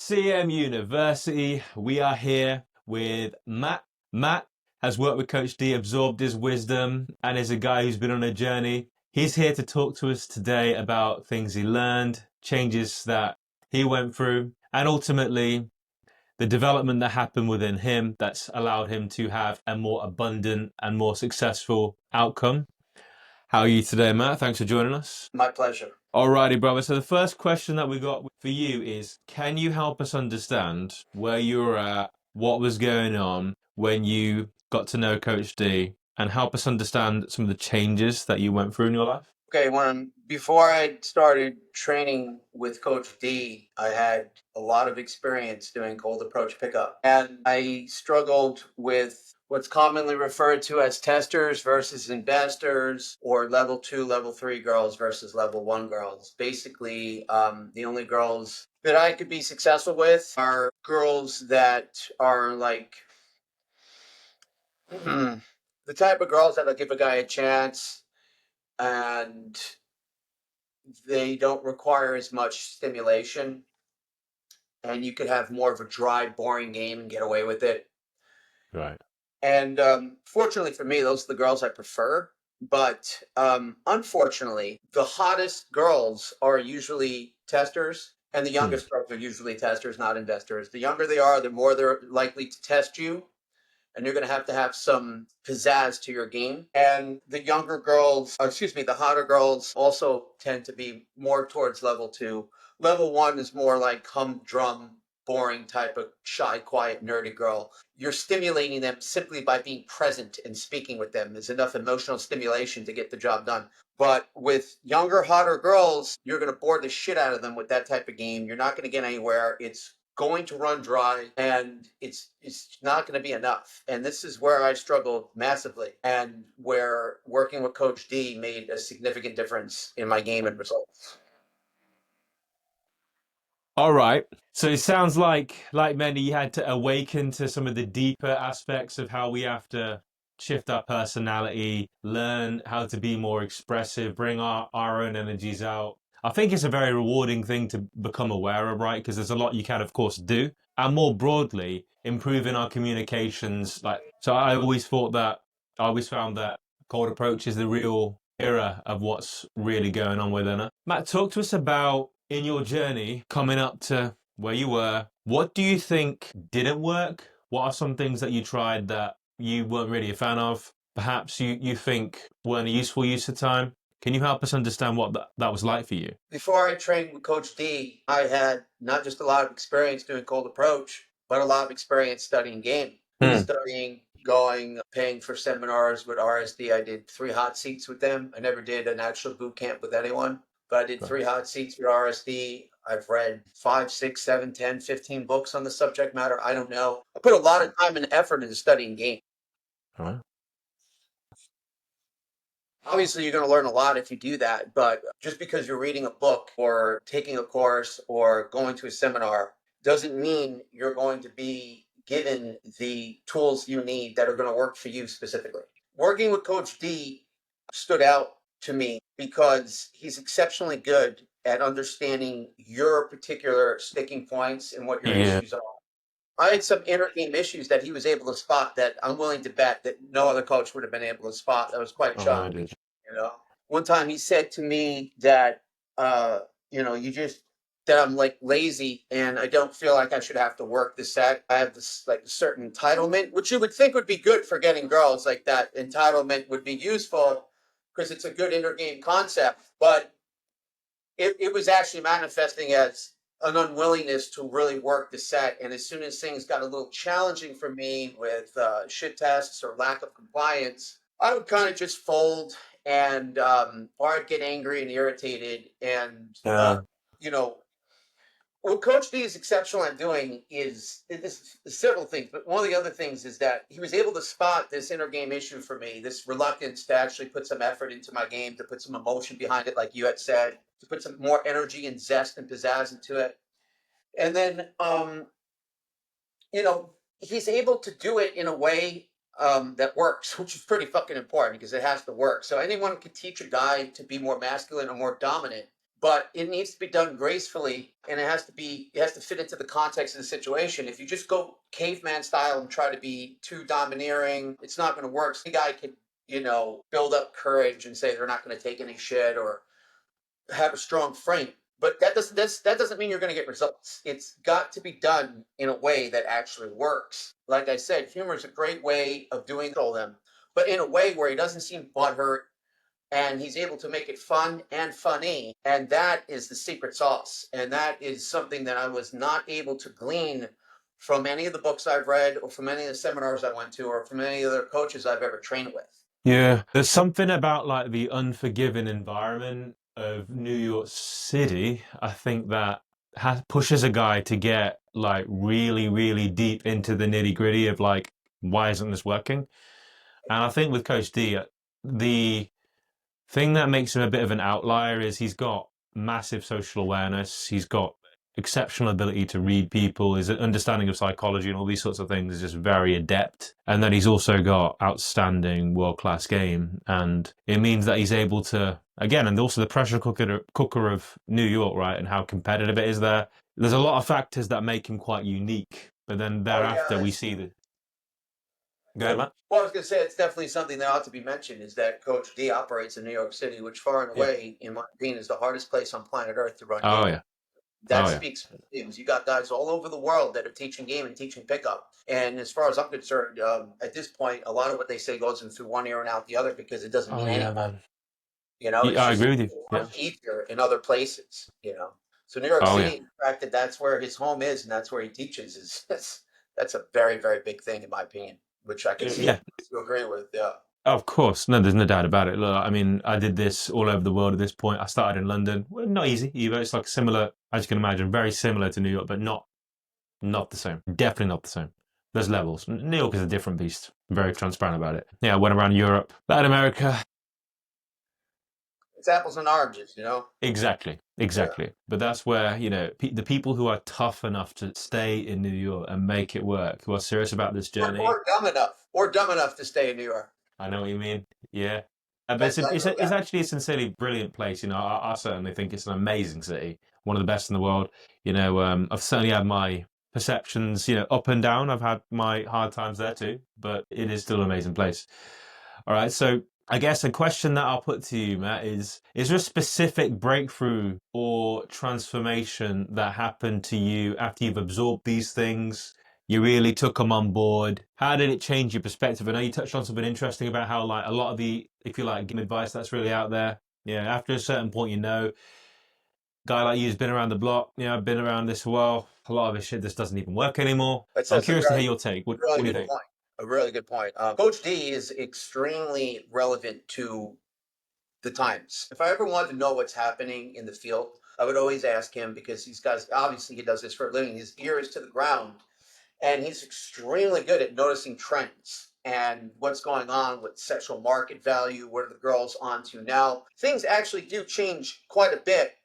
CM University. We are here with Matt. Matt has worked with Coach D, absorbed his wisdom, and is a guy who's been on a journey. He's here to talk to us today about things he learned, changes that he went through, and ultimately the development that happened within him that's allowed him to have a more abundant and more successful outcome. How are you today, Matt? Thanks for joining us. My pleasure. Alrighty, brother. So the first question that we got for you is, can you help us understand where you were at, what was going on when you got to know Coach D, and help us understand some of the changes that you went through in your life? Okay, before I started training with Coach D, I had a lot of experience doing cold approach pickup, and I struggled with what's commonly referred to as testers versus investors, or level 2, level 3 girls versus level 1 girls. Basically, the only girls that I could be successful with are girls that are like the type of girls that'll give a guy a chance, and they don't require as much stimulation, and you could have more of a dry, boring game and get away with it. Right. And fortunately for me, those are the girls I prefer. But unfortunately, the hottest girls are usually testers, and the youngest girls are usually testers, not investors. The younger they are, the more they're likely to test you, and you're going to have some pizzazz to your game. And the younger girls, the hotter girls also tend to be more towards level 2. Level 1 is more like humdrum, boring type of shy, quiet, nerdy girl. You're stimulating them simply by being present and speaking with them. There's enough emotional stimulation to get the job done. But with younger, hotter girls, you're going to bore the shit out of them with that type of game. You're not going to get anywhere. It's going to run dry, and it's not going to be enough. And this is where I struggled massively, and where working with Coach D made a significant difference in my game and results. All right. So it sounds like many, you had to awaken to some of the deeper aspects of how we have to shift our personality, learn how to be more expressive, bring our own energies out. I think it's a very rewarding thing to become aware of, right? Because there's a lot you can, of course, do. And more broadly, improving our communications. So I always found that cold approach is the real era of what's really going on within it. Matt, talk to us about in your journey coming up to where you were. What do you think didn't work? What are some things that you tried that you weren't really a fan of? Perhaps you think weren't a useful use of time? Can you help us understand what that was like for you? Before I trained with Coach D, I had not just a lot of experience doing cold approach, but a lot of experience studying game. Studying, going, paying for seminars with RSD. I did 3 hot seats with them. I never did an actual boot camp with anyone, but I did 3 hot seats with RSD. I've read 5, 6, 7, 10, 15 books on the subject matter. I don't know. I put a lot of time and effort into studying game. All right. Obviously, you're going to learn a lot if you do that, but just because you're reading a book or taking a course or going to a seminar doesn't mean you're going to be given the tools you need that are going to work for you specifically. Working with Coach D stood out to me because he's exceptionally good at understanding your particular sticking points and what your issues are. I had some inner game issues that he was able to spot that I'm willing to bet that no other coach would have been able to spot. I was quite shocked. One time he said to me that, that I'm like lazy and I don't feel like I should have to work this set. I have this like certain entitlement, which you would think would be good for getting girls. Like that entitlement would be useful because it's a good inner game concept, but it was actually manifesting as an unwillingness to really work the set. And as soon as things got a little challenging for me with shit tests or lack of compliance, I would kind of just fold, and or I'd get angry and irritated. And what Coach D is exceptional at doing is several things, but one of the other things is that he was able to spot this inner game issue for me, this reluctance to actually put some effort into my game, to put some emotion behind it, like you had said, to put some more energy and zest and pizzazz into it. And then, he's able to do it in a way that works, which is pretty fucking important because it has to work. So anyone can teach a guy to be more masculine or more dominant, but it needs to be done gracefully, and it has to fit into the context of the situation. If you just go caveman style and try to be too domineering, it's not going to work. So the guy could, build up courage and say they're not going to take any shit or have a strong frame. But that doesn't mean you're going to get results. It's got to be done in a way that actually works. Like I said, humor is a great way of doing all them, but in a way where he doesn't seem butthurt and he's able to make it fun and funny. And that is the secret sauce. And that is something that I was not able to glean from any of the books I've read or from any of the seminars I went to or from any other coaches I've ever trained with. Yeah, there's something about like the unforgiving environment of New York City, I think that pushes a guy to get like really, really deep into the nitty-gritty of like, why isn't this working? And I think with Coach D, the thing that makes him a bit of an outlier is he's got massive social awareness. He's got exceptional ability to read people. His understanding of psychology and all these sorts of things is just very adept. And then he's also got outstanding world-class game. And it means that he's able to, again, and also the pressure cooker of New York, right? And how competitive it is there. There's a lot of factors that make him quite unique. But then thereafter, we see the. Go ahead, Matt. Well, I was going to say it's definitely something that ought to be mentioned is that Coach D operates in New York City, which far and away, in my opinion, is the hardest place on planet Earth to run Oh, games. yeah. That speaks volumes. You got guys all over the world that are teaching game and teaching pickup. And as far as I'm concerned, at this point, a lot of what they say goes in through one ear and out the other because it doesn't mean anything. Man. It's I just agree with you. Yeah. much easier in other places. So New York City, the fact that that's where his home is and that's where he teaches is that's a very, very big thing in my opinion, which I can see you agree with. Yeah. Of course, no, there's no doubt about it. Look, I mean, I did this all over the world at this point. I started in London. Well, not easy either. It's like similar, as you can imagine, very similar to New York, but not the same. Definitely not the same. There's levels. New York is a different beast. I'm very transparent about it. Yeah, I went around Europe, Latin America. It's apples and oranges, Exactly. Yeah. But that's where, the people who are tough enough to stay in New York and make it work, who are serious about this journey. Or dumb enough to stay in New York. I know what you mean. Yeah. But it's actually a sincerely brilliant place. I certainly think it's an amazing city, one of the best in the world. I've certainly had my perceptions, up and down. I've had my hard times there too, but it is still an amazing place. All right. So I guess a question that I'll put to you, Matt, is there a specific breakthrough or transformation that happened to you after you've absorbed these things? You really took them on board. How did it change your perspective? I know you touched on something interesting about how, like, a lot of the, if you like, game advice that's really out there. Yeah, after a certain point, guy like you's been around the block. I've been around this a while. A lot of this shit just doesn't even work anymore. I'm curious to hear your take. What do you think? A really good point. Coach D is extremely relevant to the times. If I ever wanted to know what's happening in the field, I would always ask him because these guys, obviously he does this for a living. His ear is to the ground. And he's extremely good at noticing trends and what's going on with sexual market value. What are the girls onto now? Things actually do change quite a bit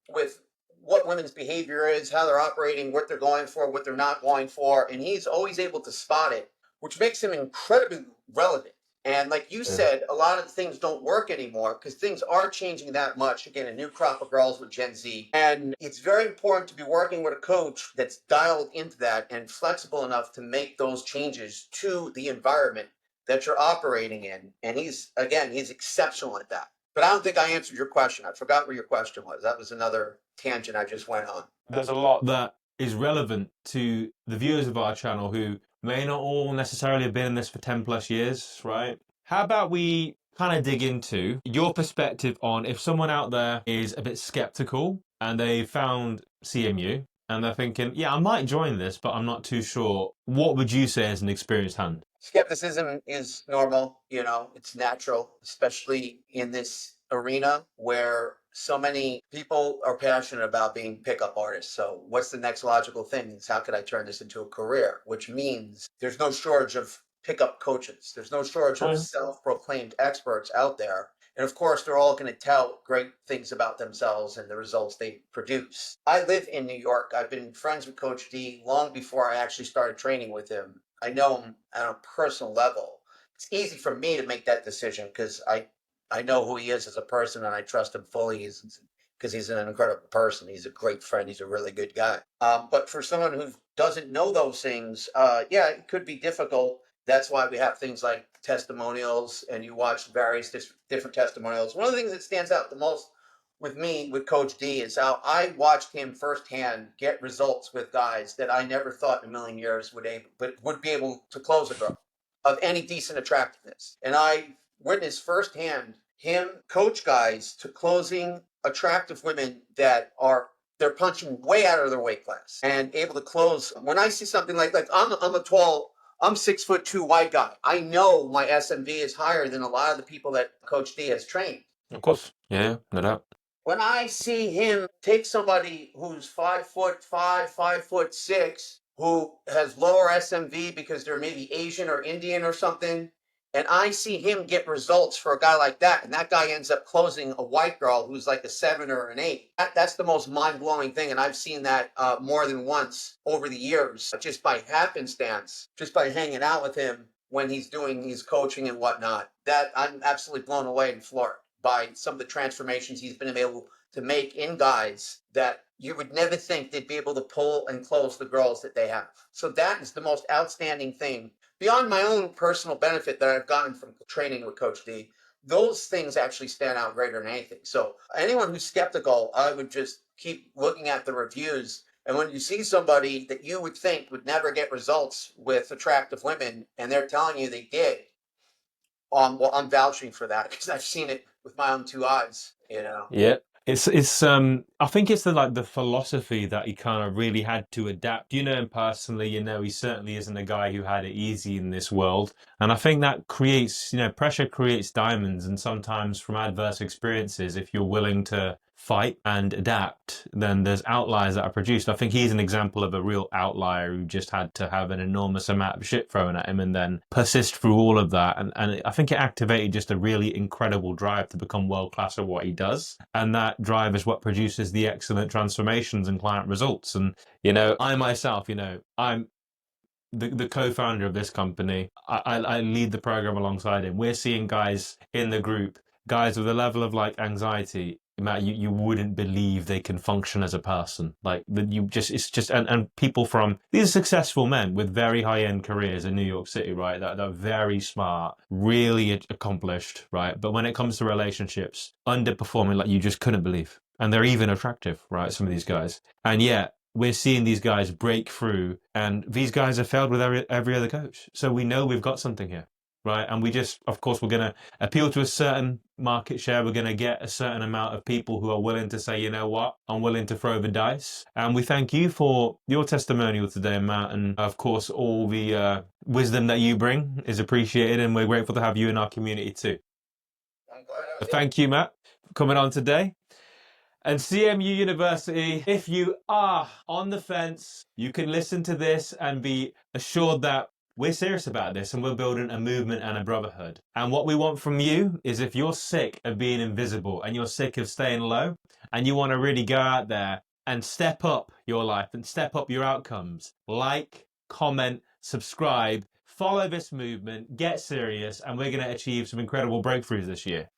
with what women's behavior is, how they're operating, what they're going for, what they're not going for. And he's always able to spot it, which makes him incredibly relevant. And like you said, a lot of things don't work anymore because things are changing that much. Again, a new crop of girls with Gen Z. And it's very important to be working with a coach that's dialed into that and flexible enough to make those changes to the environment that you're operating in. And he's exceptional at that. But I don't think I answered your question. I forgot what your question was. That was another tangent I just went on. There's a lot that is relevant to the viewers of our channel who may not all necessarily have been in this for 10 plus years, right? How about we kind of dig into your perspective on if someone out there is a bit skeptical and they found CMU and they're thinking, yeah, I might join this, but I'm not too sure. What would you say as an experienced hand? Skepticism is normal, it's natural, especially in this arena where so many people are passionate about being pickup artists. So what's the next logical thing is how could I turn this into a career? Which means there's no shortage of pickup coaches. There's no shortage of self-proclaimed experts out there. And of course, they're all going to tell great things about themselves and the results they produce. I live in New York. I've been friends with Coach D long before I actually started training with him. I know him on a personal level. It's easy for me to make that decision because I know who he is as a person and I trust him fully. He's because he's an incredible person. He's a great friend. He's a really good guy. But for someone who doesn't know those things, yeah, it could be difficult. That's why we have things like testimonials, and you watch various different testimonials. One of the things that stands out the most with me, with Coach D, is how I watched him firsthand get results with guys that I never thought in a million years would be able to close a girl of any decent attractiveness. And I witnessed firsthand him coach guys to closing attractive women that are they're punching way out of their weight class and able to close. When I see something like I'm 6'2" white guy. I know my SMV is higher than a lot of the people that Coach D has trained. Of course. Yeah, no doubt. When I see him take somebody who's 5'5", 5'6", who has lower SMV because they're maybe Asian or Indian or something, and I see him get results for a guy like that, and that guy ends up closing a white girl who's like a 7 or an 8. That's the most mind-blowing thing, and I've seen that more than once over the years, just by happenstance, just by hanging out with him when he's doing his coaching and whatnot. That I'm absolutely blown away and floored by some of the transformations he's been able to make in guys that you would never think they'd be able to pull and close the girls that they have. So that is the most outstanding thing. Beyond my own personal benefit that I've gotten from training with Coach D, those things actually stand out greater than anything. So anyone who's skeptical, I would just keep looking at the reviews. And when you see somebody that you would think would never get results with attractive women, and they're telling you they did, well, I'm vouching for that because I've seen it with my own 2 eyes, you know. Yeah. It's I think it's the philosophy that he kind of really had to adapt. You know him personally, you know he certainly isn't a guy who had it easy in this world. And I think that creates, pressure creates diamonds, and sometimes from adverse experiences, if you're willing to fight and adapt, then there's outliers that are produced. I think he's an example of a real outlier who just had to have an enormous amount of shit thrown at him and then persist through all of that. And I think it activated just a really incredible drive to become world class at what he does. And that drive is what produces the excellent transformations and client results. And, I myself, I'm the co-founder of this company. I lead the program alongside him. We're seeing guys in the group, guys with a level of anxiety, Matt, you wouldn't believe they can function as a person. And people from, these are successful men with very high-end careers in New York City, right? That are very smart, really accomplished, right? But when it comes to relationships, underperforming like you just couldn't believe. And they're even attractive, right? Some of these guys. And yet, we're seeing these guys break through, and these guys have failed with every other coach. So we know we've got something here, right? And of course, we're going to appeal to a certain market share. We're going to get a certain amount of people who are willing to say, you know what, I'm willing to throw the dice. And we thank you for your testimonial today, Matt. And of course, all the wisdom that you bring is appreciated, and we're grateful to have you in our community too. Thank you, Matt, for coming on today. And CMU University, if you are on the fence, you can listen to this and be assured that we're serious about this, and we're building a movement and a brotherhood. And what we want from you is, if you're sick of being invisible and you're sick of staying low, and you want to really go out there and step up your life and step up your outcomes, like, comment, subscribe, follow this movement, get serious, and we're going to achieve some incredible breakthroughs this year.